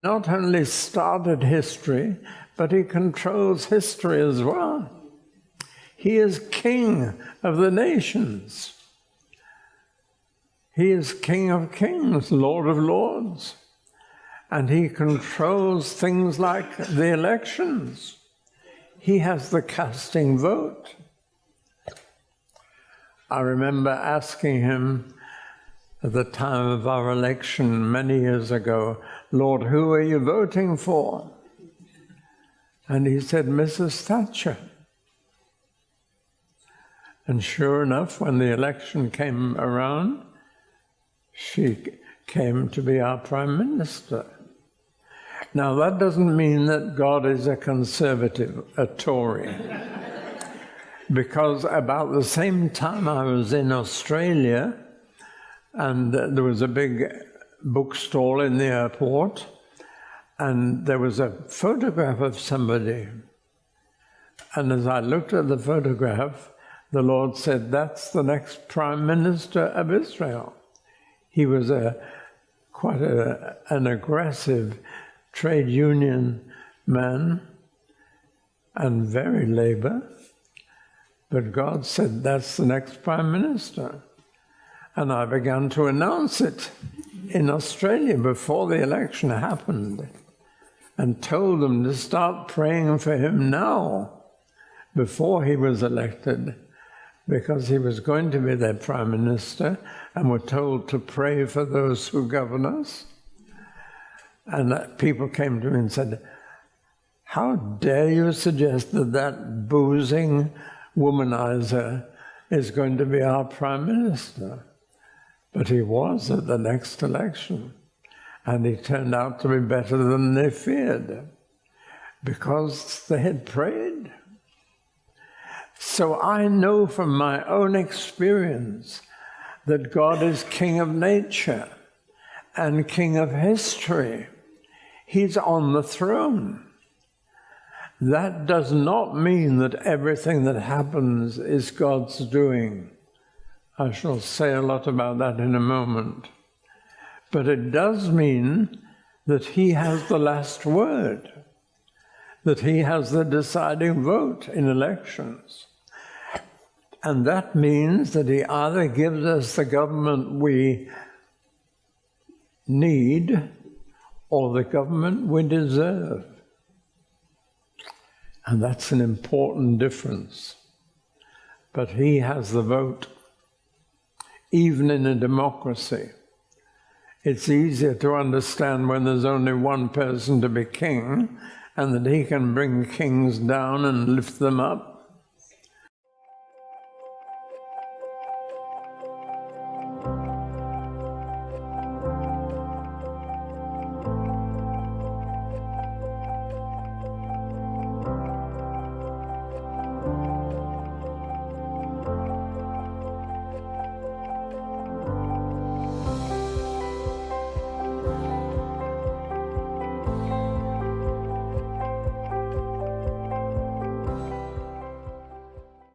not only started history, but he controls history as well. He is King of the nations. He is King of kings, Lord of lords. And he controls things like the elections. He has the casting vote. I remember asking him at the time of our election many years ago, Lord, who are you voting for? And he said, Mrs. Thatcher. And sure enough, when the election came around, she came to be our Prime Minister. Now, that doesn't mean that God is a conservative, a Tory. Because about the same time I was in Australia, and there was a big bookstall in the airport, and there was a photograph of somebody. And as I looked at the photograph, the Lord said, that's the next Prime Minister of Israel. He was quite an aggressive trade union man and very Labour. But God said, that's the next Prime Minister. And I began to announce it in Australia before the election happened and told them to start praying for him now, before he was elected, because he was going to be their Prime Minister, and were told to pray for those who govern us. And people came to me and said, how dare you suggest that that boozing womanizer is going to be our Prime Minister? But he was at the next election, and he turned out to be better than they feared, because they had prayed. So I know from my own experience that God is King of nature and King of history. He's on the throne. That does not mean that everything that happens is God's doing. I shall say a lot about that in a moment. But it does mean that he has the last word, that he has the deciding vote in elections. And that means that he either gives us the government we need or the government we deserve. And that's an important difference. But he has the vote. Even in a democracy, it's easier to understand when there's only one person to be king, and that he can bring kings down and lift them up.